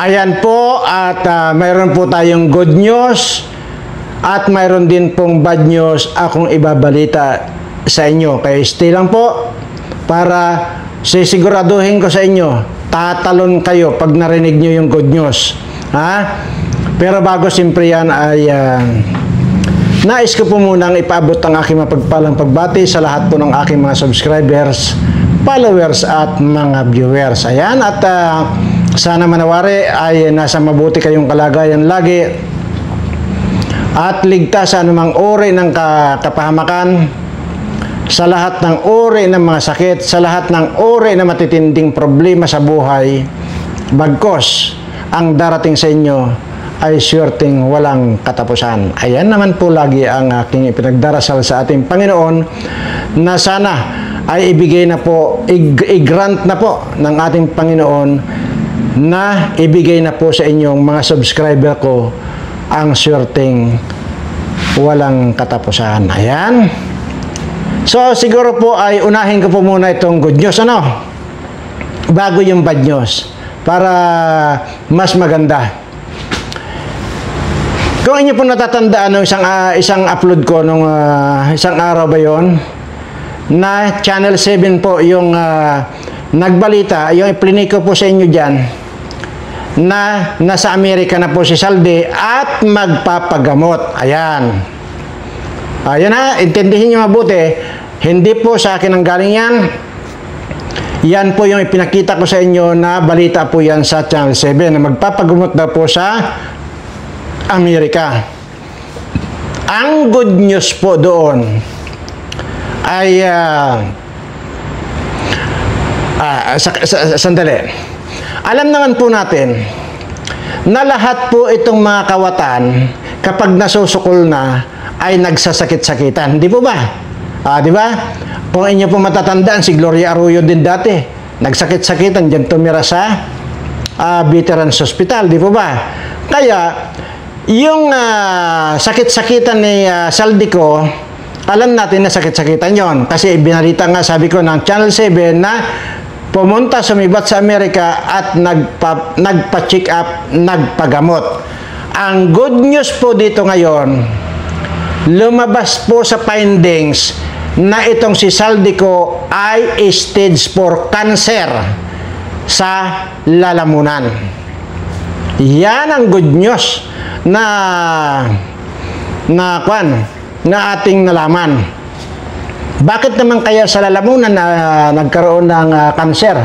Ayan po, at mayroon po tayong good news at mayroon din pong bad news akong ibabalita sa inyo. Kaya stay lang po para sisiguraduhin ko sa inyo, tatalon kayo pag narinig nyo yung good news. Ha? Pero bago siyempre yan ay nais ko po munang ipaabot ang aking mapagpalang pagbati sa lahat po ng aking mga subscribers, followers at mga viewers. Ayan, at sana manawari ay nasa mabuti kayong kalagayan lagi at ligtas sa anumang uri ng kapahamakan, sa lahat ng uri ng mga sakit, sa lahat ng uri ng matitinding problema sa buhay. Bagkos ang darating sa inyo ay swerteng walang katapusan. Ayan naman po lagi ang aking ipinagdarasal sa ating Panginoon, na sana ay ibigay na po, i-grant na po ng ating Panginoon na ibigay na po sa inyong mga subscriber ko ang swerteng walang katapusan. Ayan. So, siguro po ay unahin ko po muna itong good news, bago yung bad news, para mas maganda. Kung inyo po natatandaan nung isang upload ko nung isang araw ba yon, na Channel 7 po yung nagbalita, yung iplinik ko po sa inyo dyan, na nasa Amerika na po si Saldi at magpapagamot. Ayan. Ayan na, intindihin nyo mabuti. Hindi po sa akin ang galing yan. Yan po yung ipinakita ko sa inyo na balita po yan sa Channel 7 na magpapagamot daw po sa Amerika. Ang good news po doon ay sandali. Alam naman po natin na lahat po itong mga kawatan kapag nasusukol na ay nagsasakit-sakitan. Di po ba? Di ba? Kung inyo po matatandaan, si Gloria Arroyo din dati nagsakit-sakitan dyan tumira sa Veterans Hospital. Di po ba? Kaya yung sakit-sakitan ni Saldico, alam natin na sakit-sakitan yon kasi binalita nga, sabi ko, ng Channel 7 na pumunta, sumibat sa Amerika at nagpa-check up, nagpagamot. Ang good news po dito ngayon, lumabas po sa findings na itong si Saldico ay stage 4 cancer sa lalamunan. Yan ang good news na ating nalaman. Bakit naman kaya sa lalamunan na nagkaroon ng cancer?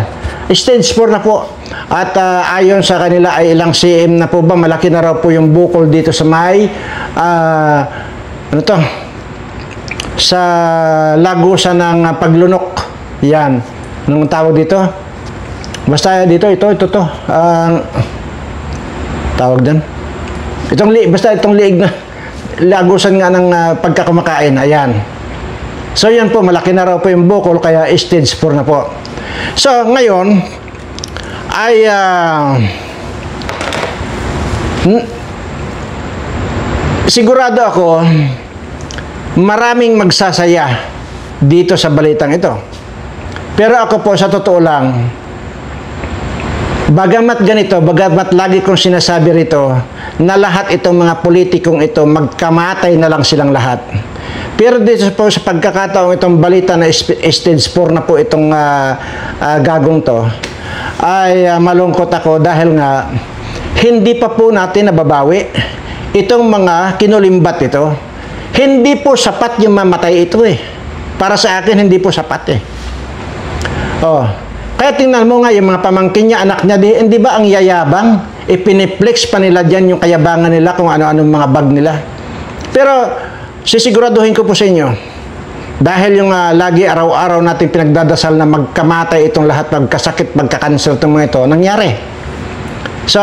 Stage 4 na po. At ayon sa kanila ay ilang cm na po ba, malaki na raw po yung bukol dito sa may sa lagusan ng paglunok. Yan. Anong tawag dito? Basta dito, ito tawag din. Basta itong liig na lagusan nga ng pagkakumakain. Ayan. So, yan po, malaki na raw po yung bukol, kaya stage 4 na po. So, ngayon, ay sigurado ako, maraming magsasaya dito sa balitang ito. Pero ako po, sa totoo lang, bagamat ganito, bagamat lagi kong sinasabi rito, na lahat itong mga politikong ito, magkamatay na lang silang lahat. Pero dito po sa pagkakataong itong balita na stage 4 na po itong gagong to, ay malungkot ako dahil nga hindi pa po natin nababawi itong mga kinulimbat ito. Hindi po sapat yung mamatay ito Para sa akin, hindi po sapat Kaya tingnan mo nga yung mga pamangkin niya, anak niya, hindi ba ang yayabang? Ipiniplex pa nila dyan yung kayabangan nila, kung ano-anong mga bag nila. Pero sisiguraduhin ko po sa inyo, dahil yung lagi araw-araw natin pinagdadasal na magkamatay itong lahat, magkasakit, magkakanser itong mga ito, nangyari. So,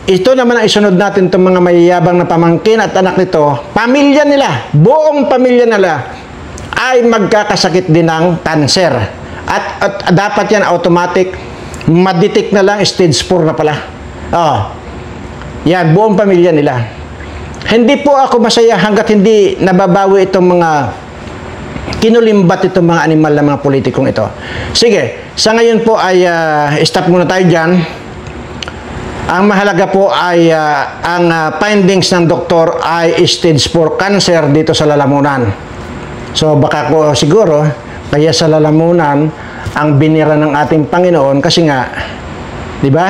ito naman ang isunod natin itong mga mayayabang na pamangkin at anak nito, pamilya nila, buong pamilya nila, ay magkakasakit din ng cancer. At dapat yan automatic, madetect na lang, stage 4 na pala. Yan, buong pamilya nila. Hindi po ako masaya hanggat hindi nababawi itong mga kinulimbat itong mga animal na mga politikong ito. Sige, sa ngayon po ay stop muna tayo dyan. Ang mahalaga po ay ang findings ng doktor ay stage 4 cancer dito sa lalamunan. So baka ko siguro kaya sa lalamunan ang binira ng ating Panginoon kasi nga, di ba?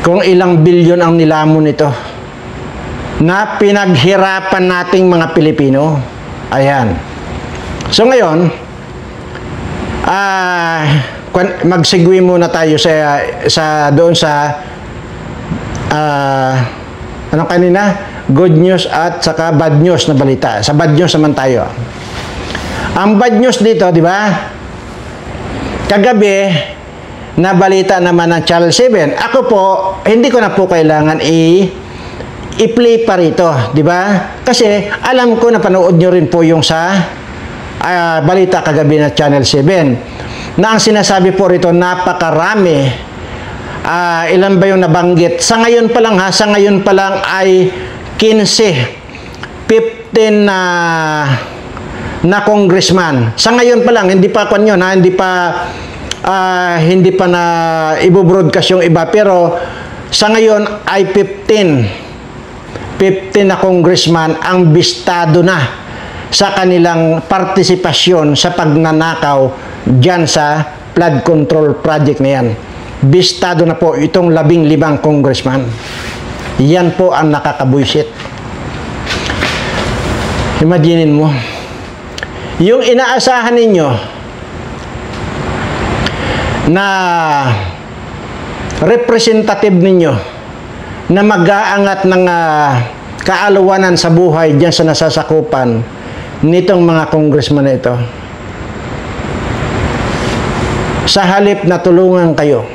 Kung ilang bilyon ang nilamon nito na pinaghirapan nating mga Pilipino. Ayan. So ngayon, mag-segue muna tayo sa doon sa ano kanina? Good news at saka bad news na balita. Sa bad news naman tayo. Ang bad news dito, di ba? Kagabi, na balita naman ng Channel 7. Ako po, hindi ko na po kailangan i-play pa rito, di ba? Kasi alam ko na panood nyo rin po yung sa balita kagabi na Channel 7. Na ang sinasabi po rito, napakarami. Ilan ba yung nabanggit? Sa ngayon pa lang sa ngayon pa lang ay 15 na congressman. Sa ngayon pa lang, hindi pa hindi pa na i-broadcast yung iba, pero sa ngayon ay 15 na congressman ang bistado na sa kanilang partisipasyon sa pagnanakaw dyan sa flood control project na yan. Bistado na po itong 15 congressman. Yan po ang nakakabuisit. Imaginin mo, yung inaasahan ninyo na representative ninyo na mag-aangat ng kaalawanan sa buhay dyan sa nasasakupan nitong mga congressman na ito, sa halip na tulungan kayo,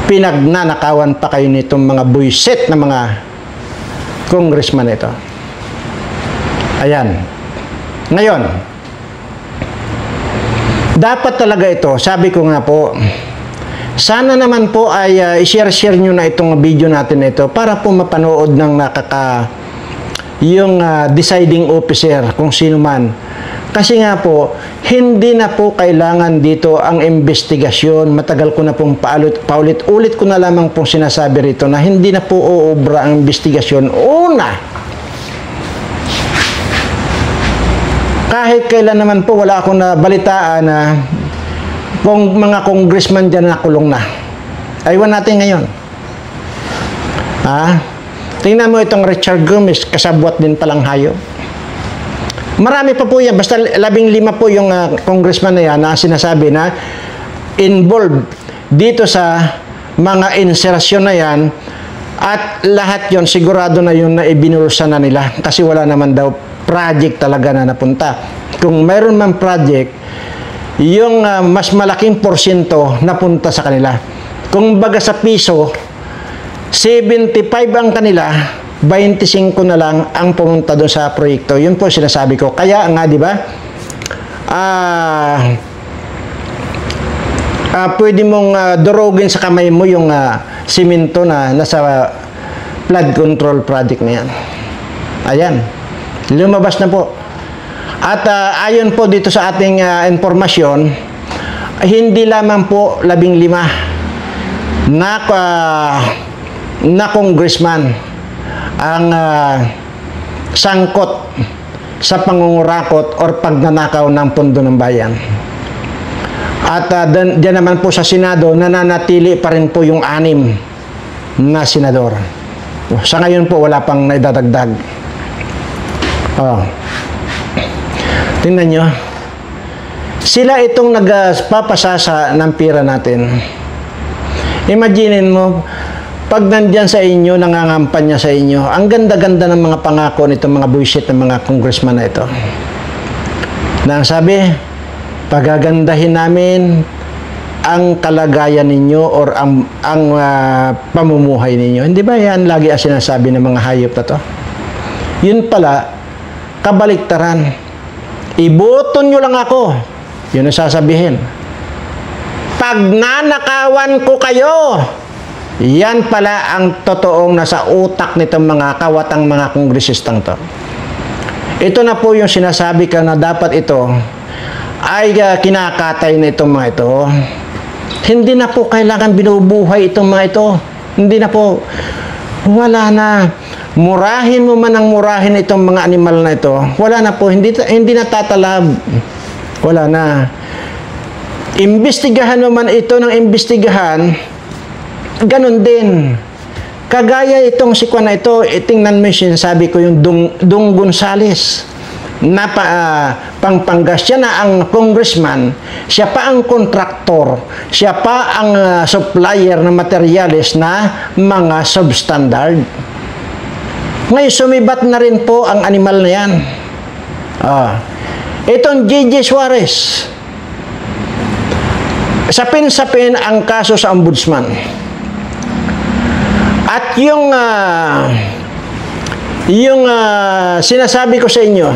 pinagnanakawan pa kayo nitong mga buisit na mga congressman na ito. Ayan. Ngayon, dapat talaga ito, sabi ko nga po, sana naman po ay i-share nyo na itong video natin ito para po mapanood ng yung deciding officer, kung sino man. Kasi nga po, hindi na po kailangan dito ang investigasyon. Matagal ko na pong paulit-ulit ko na lamang pong sinasabi rito na hindi na po uubra ang investigasyon. Una, kahit kailan naman po wala akong nabalitaan na kung mga congressman dyan nakulong na. Aywan natin ngayon. Tingnan mo itong Richard Gomez, kasabwat din palang hayop. Marami pa po yan. Basta 15 po yung congressman na yan na sinasabi na involved dito sa mga insertion na yan, at lahat yon sigurado na yun na ibinulsa na nila kasi wala naman daw project talaga na napunta. Kung mayroon man project, yung mas malaking porsyento napunta sa kanila. Kung baga sa piso, 75 ang kanila, 25 na lang ang pumunta doon sa proyekto. Yun po sinasabi ko. Kaya nga, di ba, pwede mong durugin sa kamay mo yung simento na nasa flood control project na yan. Ayan. Lumabas na po. At ayon po dito sa ating informasyon, hindi lamang po 15 na congressman ang sangkot sa pangungurakot or pagnanakaw ng pondo ng bayan. At diyan naman po sa Senado, nananatili pa rin po yung 6 na senador. Sa ngayon po, wala pang naidadagdag. Tingnan nyo. Sila itong nagpapasasa ng pira natin. Imaginin mo, pag nandyan sa inyo, nangangampanya sa inyo, ang ganda-ganda ng mga pangako nitong mga bullshit ng mga congressman na ito. Na ang sabi, pagagandahin namin ang kalagayan ninyo or ang pamumuhay ninyo. Hindi ba yan lagi ang sinasabi ng mga hayop na to? Yun pala, kabaliktaran. Iboton nyo lang ako. Yun ang sasabihin. Pag nanakawan ko kayo, yan pala ang totoong nasa utak nitong mga kawatang mga kongresistang to. Ito na po yung sinasabi ka na dapat ito ay kinakatay na itong mga ito. Hindi na po kailangan binubuhay itong mga ito. Hindi na po. Wala na. Murahin mo man ang murahin itong mga animal na ito. Wala na po. Hindi na tatalab. Wala na. Imbestigahan mo man ito ng imbestigahan, ganun din. Kagaya itong si Juan na ito, tingnan mo yung sabi ko yung Dung Gonzales. Pangpangas siya na ang congressman, siya pa ang kontraktor, siya pa ang supplier ng materyales na mga substandard. Ngayon, sumibat na rin po ang animal na yan. Itong J.J. Suarez, sapin-sapin ang kaso sa ombudsman. At yung sinasabi ko sa inyo,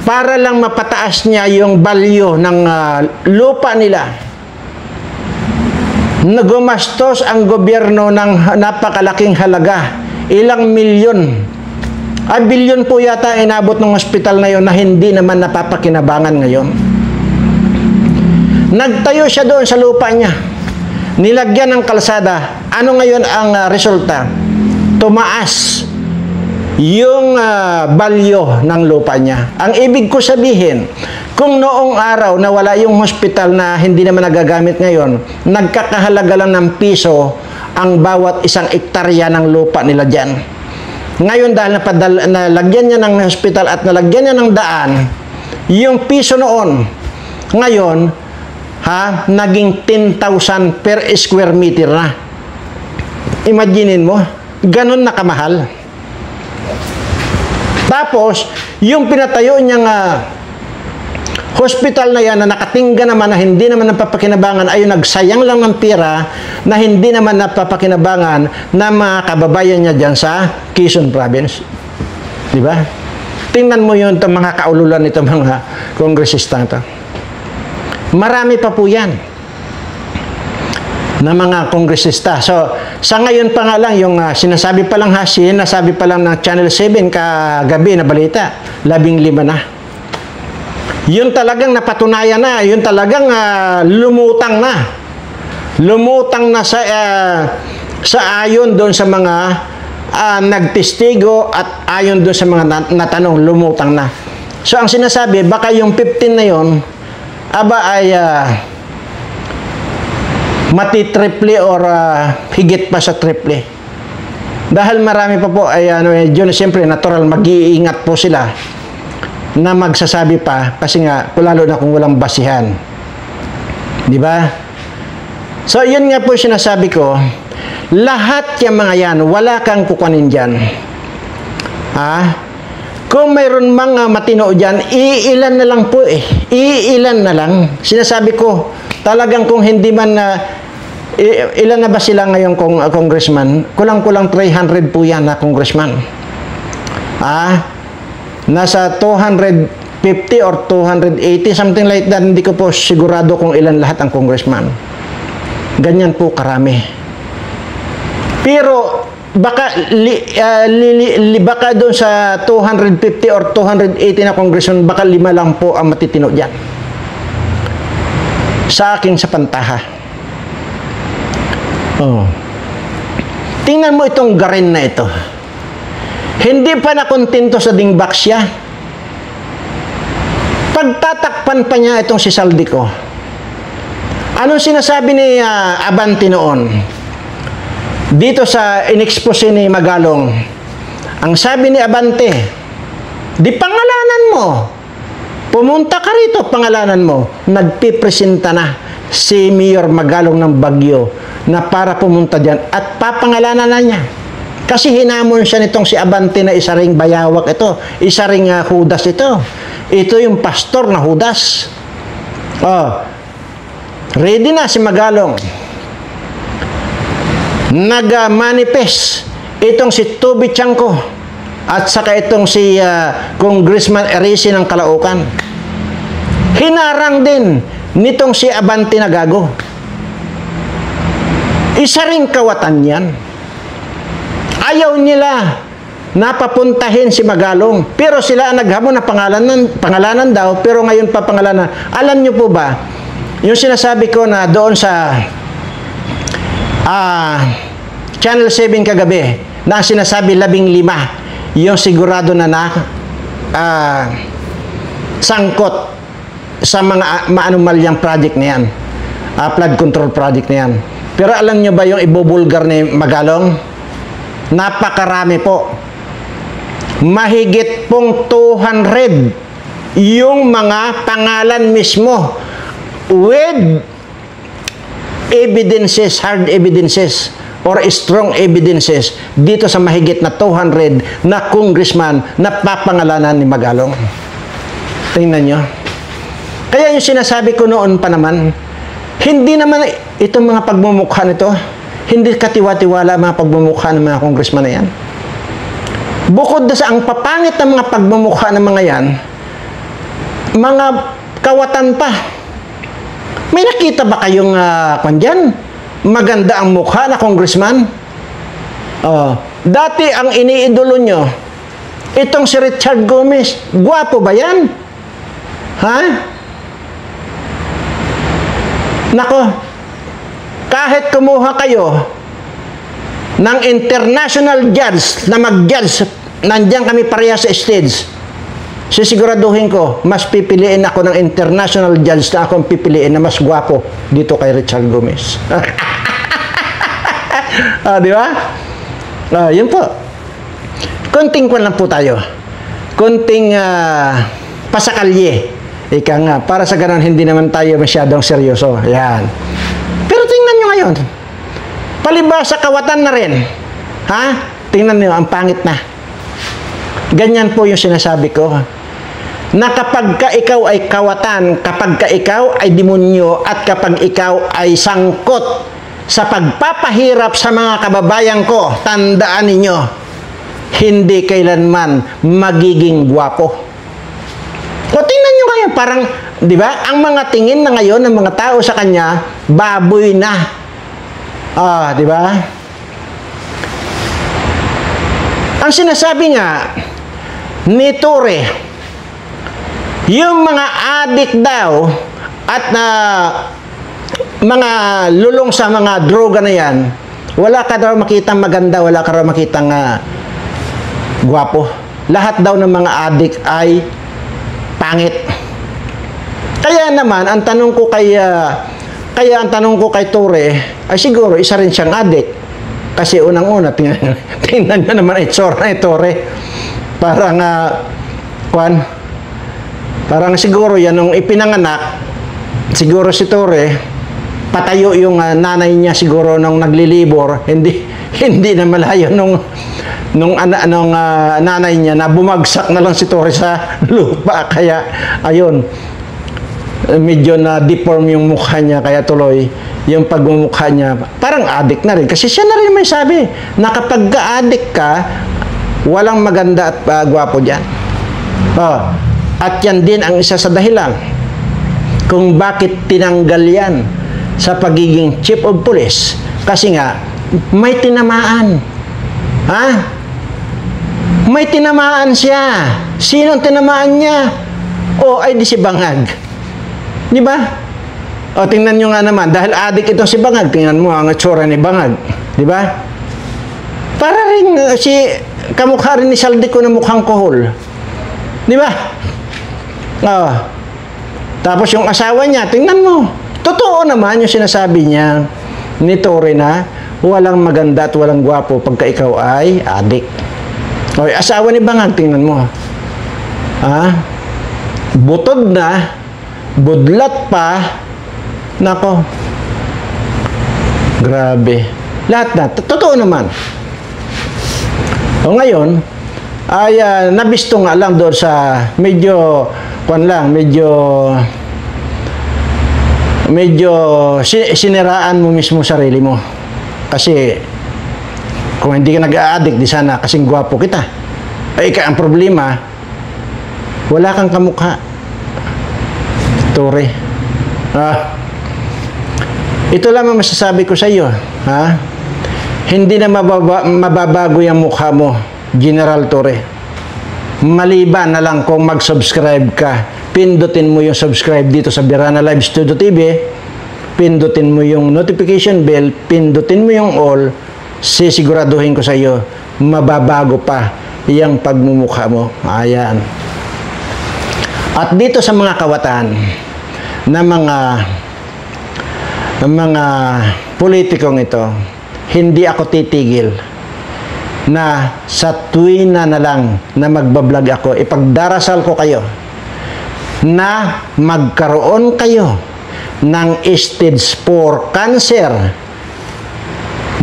para lang mapataas niya yung value ng lupa nila, nagumastos ang gobyerno ng napakalaking halaga, ilang milyon. Bilyon po yata inabot ng ospital na yon na hindi naman napapakinabangan ngayon. Nagtayo siya doon sa lupa niya. Nilagyan ng kalsada. Ano ngayon ang resulta? Tumaas yung value ng lupa niya. Ang ibig ko sabihin, kung noong araw na wala yung hospital na hindi naman nagagamit ngayon, nagkakahalaga lang ng piso ang bawat isang ektarya ng lupa nila dyan. Ngayon dahil nalagyan niya ng hospital at nalagyan niya ng daan, yung piso noon, ngayon, naging 10,000 per square meter na. Imaginin mo, ganun na kamahal. Tapos, yung pinatayo niyang hospital na yan na nakatingga naman na hindi naman napapakinabangan ay nagsayang lang ng pera na hindi naman napapakinabangan na mga kababayan niya dyan sa Quezon Province. Di ba? Tingnan mo yun itong mga kaululan nito mga kongresista ito. Marami pa po yan na mga kongresista. So, sa ngayon pa nga lang, yung sinasabi pa lang sinasabi pa lang ng Channel 7 kagabi na balita, 15 na. Yun talagang napatunayan na, yun talagang lumutang na. Lumutang na sa ayon doon sa mga nagtestigo at ayon doon sa mga natanong, lumutang na. So, ang sinasabi, baka yung 15 na yun, ay mati-triple or higit pa sa triple. Dahil marami pa po ay yun, siyempre natural mag-iingat po sila na magsasabi pa kasi nga lalo na kung walang basihan. Di ba? So yun nga po sinasabi ko, lahat yung mga yan, wala kang kukunin dyan. Kung mayroon mga matino dyan, iilan na lang po eh. Iilan na lang. Sinasabi ko, talagang kung hindi man, ilan na ba sila ngayon congressman? Kulang-kulang 300 po yan na congressman. Nasa 250 or 280, something like that. Hindi ko po sigurado kung ilan lahat ang congressman. Ganyan po karami. Pero, baka doon sa 250 or 280 na congressman, baka 5 lang po ang matitino dyan. Sa akin sa pantaha. Tingnan mo itong garin na ito. Hindi pa nakontento sa dingbak siya. Pagtatakpan pa niya itong si Saldico. Anong sinasabi ni Abante noon? Dito sa inexpose ni Magalong, ang sabi ni Abante, di pangalanan mo. Pumunta ka rito, pangalanan mo. Nagpipresenta na si Mayor Magalong ng Baguio na para pumunta dyan at papangalanan na niya. Kasi hinamon siya nitong si Abante na isa ring bayawak ito, isa ring Judas ito. Ito yung pastor na Judas. Ready na si Magalong. Nag-manifest itong si Toby Chanco at saka itong si Congressman Erisi ng Caloocan. Hinarang din nitong si Abante na gago. Isa ring kawatan yan. Ayaw nila napapuntahin si Magalong. Pero sila ang naghamon na pangalanan daw, pero ngayon pa pangalanan. Alam nyo po ba, yung sinasabi ko na doon sa Channel 7 kagabi na sinasabi 15 yung sigurado na sangkot sa mga maanumalyang project na yan, flood control project na yan. Pero alam nyo ba yung ibubulgar ni Magalong? Napakarami po. Mahigit pong 200 yung mga pangalan mismo with evidences, hard evidences or strong evidences dito sa mahigit na 200 na congressman na papangalanan ni Magalong. Tingnan nyo. Kaya yung sinasabi ko noon pa naman, hindi naman itong mga pagmumukha nito, hindi katiwa-tiwala mga pagmumukha ng mga congressman na yan. Bukod na sa ang papangit ng mga pagmumukha ng mga yan, mga kawatan pa. May nakita ba kayong dyan? Maganda ang mukha na congressman? Dati ang iniidolo nyo, itong si Richard Gomez, gwapo ba yan? Ha? Nako, kahit kumuha kayo ng international judge na mag-judge, nandiyan kami pareha sa stage, sisiguraduhin ko, mas pipiliin ako ng international judge na akong pipiliin na mas gwapo dito kay Richard Gomez. Di ba? Yun po. Konting kwan lang po tayo. Konting pasakalye. Ika nga, para sa ganun, hindi naman tayo masyadong seryoso. Yan. Pero tingnan nyo ngayon. Palibasa kawatan na rin. Ha? Tingnan nyo, ang pangit na. Ganyan po yung sinasabi ko. Na kapag ka ikaw ay kawatan, kapag ka ikaw ay demonyo, at kapag ikaw ay sangkot sa pagpapahirap sa mga kababayan ko, tandaan ninyo, hindi kailanman magiging gwapo. O tingnan nyo ngayon, parang, di ba, ang mga tingin na ngayon ng mga tao sa kanya, baboy na. Di ba? Ang sinasabi nga ni Torre, yung mga adik daw at mga lulong sa mga droga na yan, wala ka daw makitang maganda, wala ka daw makitang gwapo. Lahat daw ng mga adik ay pangit. Kaya naman, ang tanong ko kay Torre, ay siguro isa rin siyang adik. Kasi unang-una, tingnan nyo naman itsura ni Torre. Parang siguro yan, nung ipinanganak, siguro si Torre, patayo yung nanay niya siguro nung naglilibor, hindi na malayo nung nanay niya na bumagsak na lang si Torre sa lupa. Kaya, ayun, medyo na deform yung mukha niya, kaya tuloy yung pagmumukha niya, parang addict na rin. Kasi siya na rin may sabi, na kapag ka-addict ka, walang maganda at gwapo dyan. At yan din ang isa sa dahilan kung bakit tinanggal yan sa pagiging chief of police. Kasi nga, may tinamaan. Ha? May tinamaan siya. Sinong tinamaan niya? Ay di si Bangag. Di ba? Tingnan nyo nga naman, dahil adik itong si Bangag, tingnan mo ang itsura ni Bangag. Di ba? Para rin kamukha rin ni Saldico na mukhang kohol. Di ba? Tapos yung asawa niya, tingnan mo. Totoo naman yung sinasabi niya ni Torre na walang maganda at walang gwapo pagka ikaw ay adik. Asawa ni Bangag, tingnan mo. Butod na, budlat pa, nako, grabe. Lahat na, totoo naman. Ngayon, ay nabisto nga lang doon sa medyo siniraan mo mismo sarili mo. Kasi kung hindi ka nag-a-addict, di sana kasing gwapo kita. Ang problema, wala kang kamukha. Torre. Ito lang ang masasabi ko sa iyo. Hindi na mababago yung mukha mo, General Torre. Maliban na lang kung mag-subscribe ka. Pindutin mo yung subscribe dito sa Birana Live Studio TV pindutin mo yung notification bell, pindutin mo yung all, sisiguraduhin ko sa iyo, mababago pa yung pagmumukha mo. Ayan. At dito sa mga kawatan na mga politikong ito, hindi ako titigil na sa tuwina na lang na magbablog ako, ipagdarasal ko kayo na magkaroon kayo ng stage 4 cancer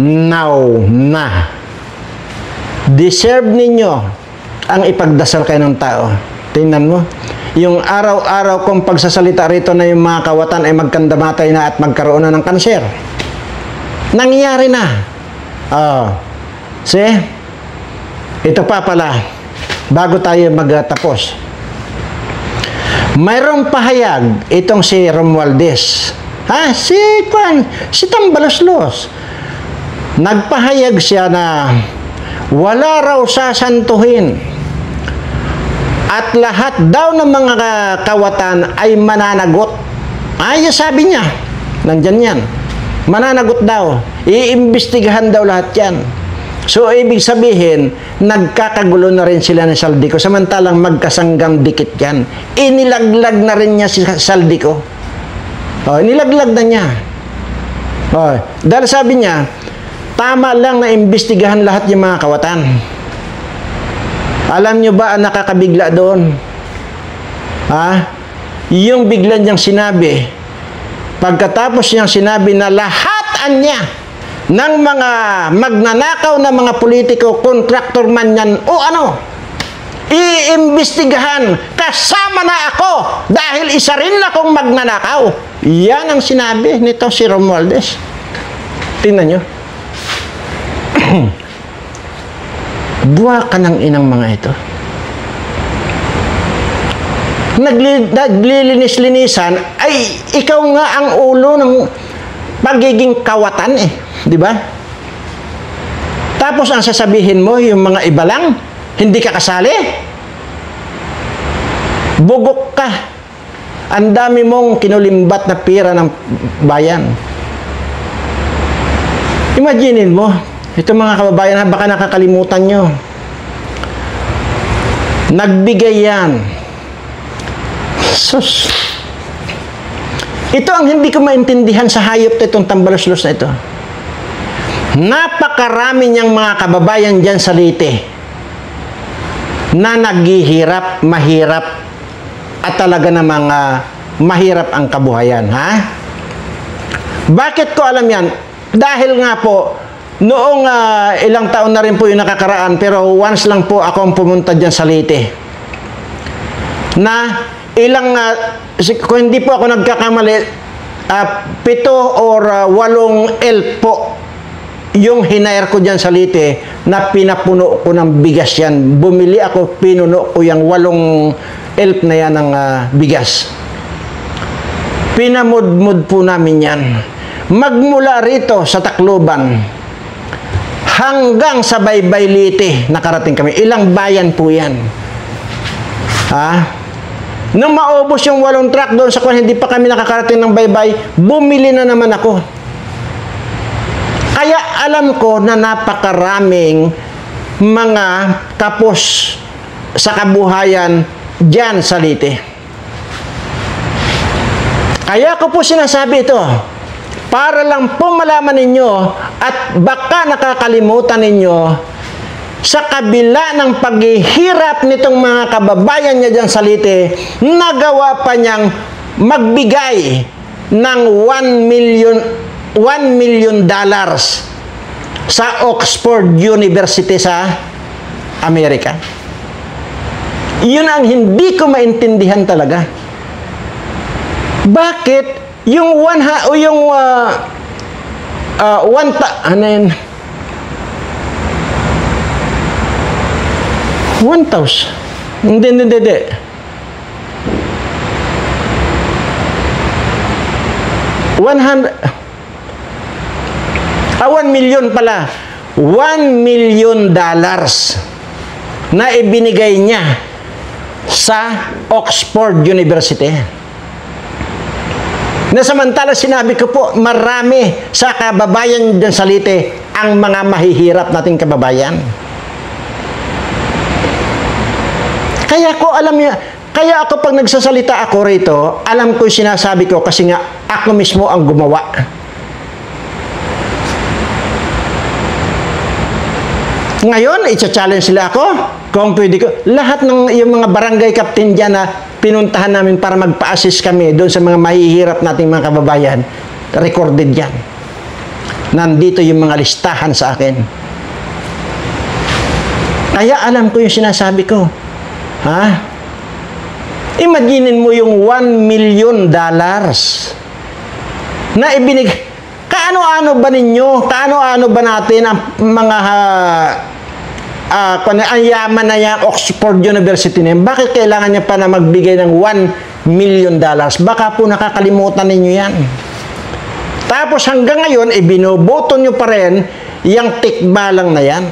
now na. Deserve ninyo ang ipagdasal kayo ng tao. Tingnan mo, yung araw-araw kong pagsasalita rito na yung mga kawatan ay magkandamatay na at magkaroon na ng kanser. Nangyari na. See? Ito pa pala, bago tayo magtapos. Mayroong pahayag itong si Romualdez. Si Tambaloslos. Nagpahayag siya na wala raw sasantuhin at lahat daw ng mga kawatan ay mananagot. Sabi niya, nandyan yan. Mananagot daw. Iimbestigahan daw lahat yan. So, ibig sabihin, nagkakagulo na rin sila ni Saldico, samantalang magkasanggam dikit yan. Inilaglag na rin niya si Saldico. Nilaglag na niya. Dahil sabi niya, tama lang na imbestigahan lahat yung mga kawatan. Alam niyo ba ang nakakabigla doon? Yung bigla niyang sinabi, pagkatapos niyang sinabi na lahat niya ng mga magnanakaw na mga politiko, contractor man yan, iimbestigahan, kasama na ako dahil isa rin akong magnanakaw. Yan ang sinabi nito si Romualdez. Tingnan nyo. Buwa ka ng inang mga ito. Naglilinis-linisan, ay ikaw nga ang ulo ng pagiging kawatan Di ba? Tapos ang sasabihin mo, yung mga iba lang, hindi ka kasali. Bugok ka. Ang dami mong kinulimbat na pira ng bayan. Imaginin mo, ito mga kababayan, baka nakakalimutan nyo. Nagbigay yan. Sus. Ito ang hindi ko maintindihan sa hayop itong Tambaloslos na ito. Napakarami niyang mga kababayan dyan sa Leyte na naghihirap, mahirap, at talaga namang mahirap ang kabuhayan. Bakit ko alam yan? Dahil nga po, noong ilang taon na rin po yung nakakaraan, pero once lang po ako ang pumunta dyan sa Leyte. Na ilang, kung hindi po ako nagkakamali, 7 or 8 elf po yung hinair ko dyan sa Leyte na pinapuno ko ng bigas yan. Bumili ako, pinuno ko yung 8 elf na yan ng bigas. Pinamudmud po namin yan. Magmula rito sa Tacloban hanggang sa Baybay Leyte nakarating kami. Ilang bayan po yan. Nung maubos yung 8 truck doon sa kung hindi pa kami nakakarating ng Baybay, bumili na naman ako. Kaya alam ko na napakaraming mga kapos sa kabuhayan dyan sa Leyte. Kaya ko po sinasabi ito, para lang po malaman ninyo at baka nakakalimutan ninyo, sa kabila ng paghihirap nitong mga kababayan niya dyan sa Leyte, nagawa pa niyang magbigay ng $1 million sa Oxford University sa Amerika. Yun ang hindi ko maintindihan talaga. Bakit yung 1,000? Hindi. 1 million pala. $1 million na ibinigay niya sa Oxford University. Na samantala sinabi ko po, marami sa kababayan dyan sa Leyte ang mga mahihirap nating kababayan. Kaya ako pag nagsasalita ako rito, alam ko yung sinasabi ko kasi nga ako mismo ang gumawa. Ngayon, i-challenge sila ako kung pwede ko. Lahat ng yung mga barangay captain dyan na pinuntahan namin para magpa-assist kami doon sa mga mahihirap nating mga kababayan, recorded yan. Nandito yung mga listahan sa akin. Kaya alam ko yung sinasabi ko. Ha? Imaginin mo yung $1 million na ibinig. Kaano-ano ba ninyo? Kaano-ano ba natin ang mga ang yaman na yung Oxford University na yun? Bakit kailangan niya pa na magbigay ng $1 million? Baka po nakakalimutan ninyo yan. Tapos hanggang ngayon, binoboto nyo pa rin yung tikbalang na yan.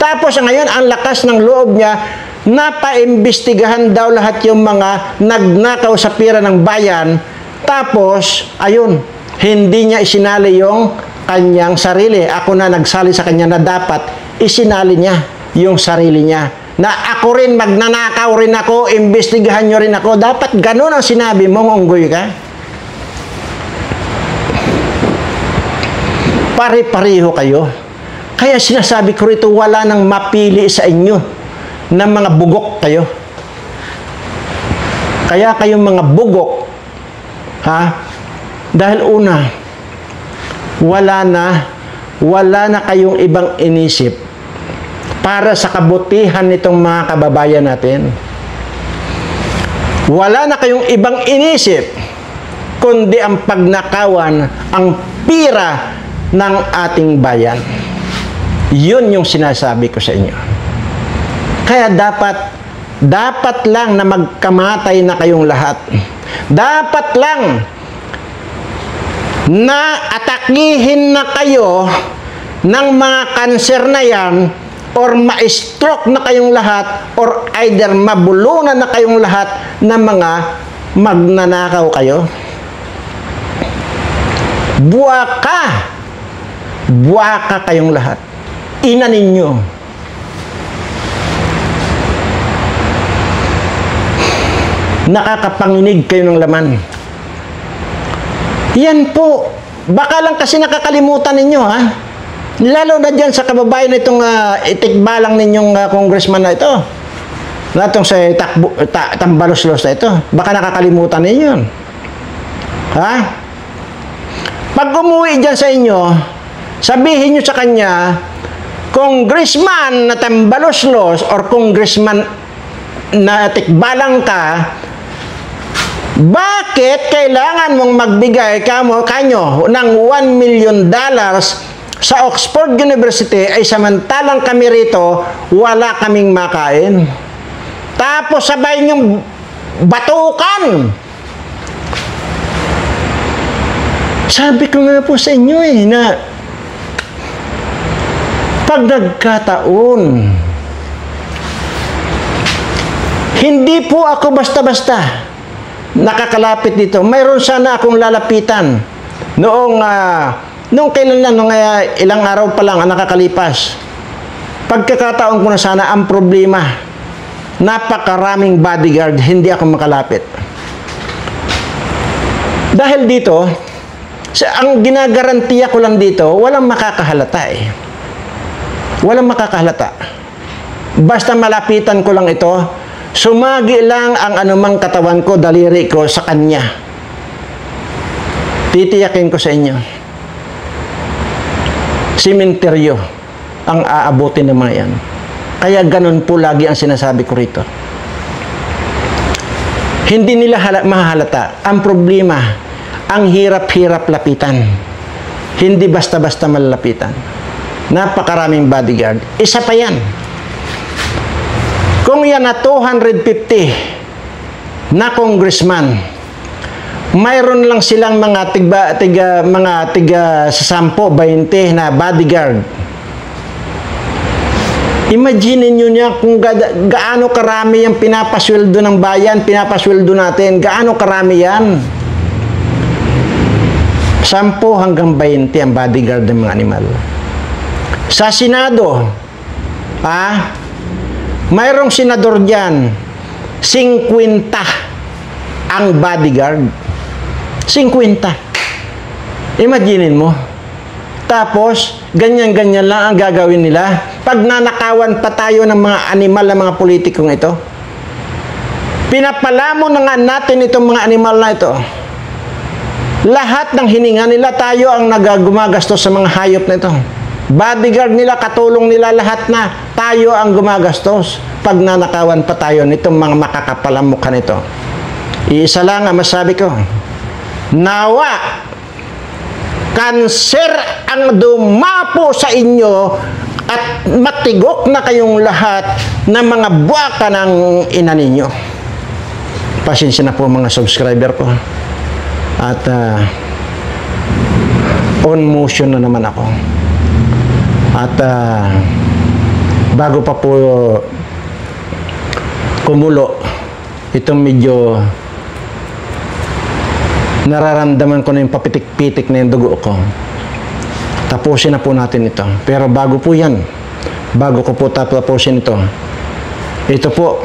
Tapos ngayon, ang lakas ng loob niya, napaimbestigahan daw lahat yung mga nagnakaw sa pira ng bayan. Tapos, ayun, hindi niya isinali yung kanyang sarili. Ako na nagsali sa kanya na dapat isinali niya yung sarili niya. Na ako rin, magnanakaw rin ako, imbestigahan nyo rin ako. Dapat ganun ang sinabi mong unggoy ka. Pare-pareho kayo. Kaya sinasabi ko rito, wala nang mapili sa inyo na mga bugok kayo. Kaya kayong mga bugok, ha? Dahil una, wala na kayong ibang inisip para sa kabutihan nitong mga kababayan natin. Wala na kayong ibang inisip kundi ang pagnakawan, ang pira ng ating bayan. Yun yung sinasabi ko sa inyo. Kaya dapat lang na magkamatay na kayong lahat. Dapat lang na atakihin na kayo ng mga kanser na yan or ma-stroke na kayong lahat or either mabulunan na kayong lahat ng mga magnanakaw kayo. Buwaka kayong lahat. Ina ninyo. Nakakapanginig kayo ng laman. Yan po. Baka lang kasi nakakalimutan ninyo, ha? Lalo na dyan sa kababayan itong itikbalang ninyong congressman na ito. Na itong sa Tambaloslos na ito. Baka nakakalimutan ninyo yun. Ha? Pag umuwi dyan sa inyo, sabihin nyo sa kanya, Congressman na Tambaloslos or Congressman na tikbalang ka, bakit kailangan mong magbigay kanyo ng $1 million sa Oxford University ay samantalang kami rito wala kaming makain? Tapos sabay niyong batukan. Sabi ko nga po sa inyo na pag nagkataon, hindi po ako basta-basta nakakalapit dito. Mayroon sana akong lalapitan noong kailan lang, ilang araw pa lang ang nakakalipas. Pagkakataon ko na sana, ang problema, napakaraming bodyguard, hindi ako makalapit. Dahil dito, ang ginagarantiya ko lang dito, walang makakahalata eh. Walang makakahalata. Basta malapitan ko lang ito, sumagi lang ang anumang katawan ko, daliri ko sa kanya. Titiyakin ko sa inyo. Simenteryo ang aabutin ng mga yan. Kaya ganun po lagi ang sinasabi ko rito. Hindi nila mahalata. Ang problema, ang hirap-hirap lapitan. Hindi basta-basta malalapitan. Napakaraming bodyguard. Isa pa yan. Kung yan na 250 na congressman, mayroon lang silang mga tiga sa 10, 20 na bodyguard. Imagine nyo niya kung gaano karami yung pinapasweldo ng bayan, pinapasweldo natin. Gaano karami yan. 10 hanggang 20 ang bodyguard ng mga animal. Sa Senado, mayroong senador dyan, 50 ang bodyguard. 50. Imaginin mo. Tapos, ganyan-ganyan lang ang gagawin nila. Pag nanakawan pa tayo ng mga animal ng mga politikong ito, pinapalamon na nga natin itong mga animal na ito. Lahat ng hininga nila, tayo ang gumagastos sa mga hayop na ito. Bodyguard nila, katulong nila, lahat na tayo ang gumagastos pag nanakawan pa tayo nitong mga makakapalang mukha nito. Iisa lang ang masabi ko, nawa kanser ang dumapo sa inyo at matigok na kayong lahat ng mga buwaka ng ina ninyo. Pasensya na po mga subscriber ko. At on motion na naman ako. At bago pa po kumulo, itong medyo nararamdaman ko na yung papitik-pitik na yung dugo ko. Tapusin na po natin ito. Pero bago po yan, bago ko po tapusin ito, ito po,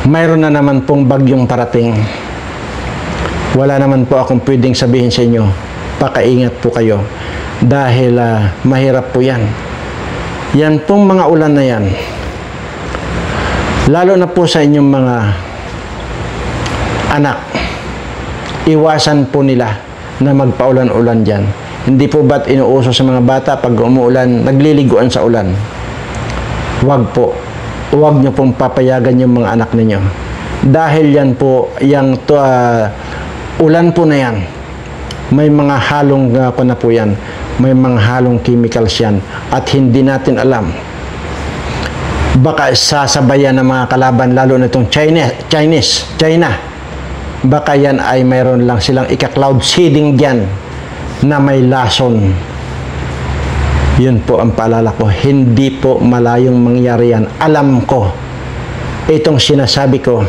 mayroon na naman pong bagyong parating. Wala naman po akong pwedeng sabihin sa inyo, pakaingat po kayo. Dahil mahirap po yan. Yan pong mga ulan na yan, lalo na po sa inyong mga anak, iwasan po nila na magpaulan-ulan dyan. Hindi po ba't inuuso sa mga bata pag umuulan, nagliliguan sa ulan? Huwag po. Huwag nyo pong papayagan yung mga anak ninyo. Dahil yan po, ulan po na yan, may mga halong na po yan, may mga halong chemicals yan, at hindi natin alam. Baka sasabayan ng mga kalaban, lalo na itong China. Baka yan ay mayroon lang silang ika-cloud seeding dyan na may lason. Yun po ang paalala ko. Hindi po malayong mangyari yan. Alam ko itong sinasabi ko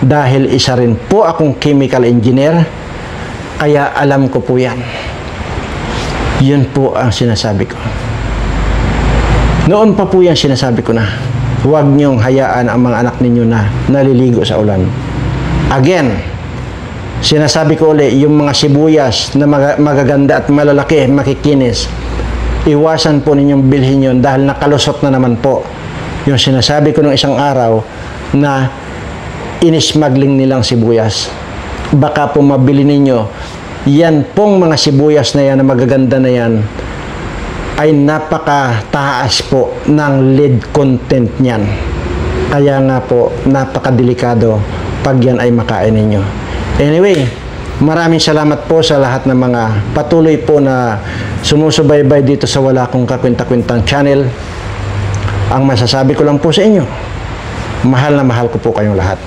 dahil isa rin po akong chemical engineer, kaya alam ko po yan. Yun po ang sinasabi ko. Noon pa po yan sinasabi ko na huwag niyong hayaan ang mga anak ninyo na naliligo sa ulan. Again, sinasabi ko ulit, yung mga sibuyas na magaganda at malalaki, makikinis, iwasan po ninyong bilhin yun dahil nakalusot na naman po. Yung sinasabi ko nung isang araw na inismuggling nilang sibuyas. Baka po mabili ninyo, yan pong mga sibuyas na yan, na magaganda na yan, ay napakataas po ng lead content niyan. Kaya nga po, napakadelikado pag yan ay makain ninyo. Anyway, maraming salamat po sa lahat ng mga patuloy po na sumusubaybay dito sa Wala Akong Kakwenta-Kwentang channel. Ang masasabi ko lang po sa inyo, mahal na mahal ko po kayong lahat.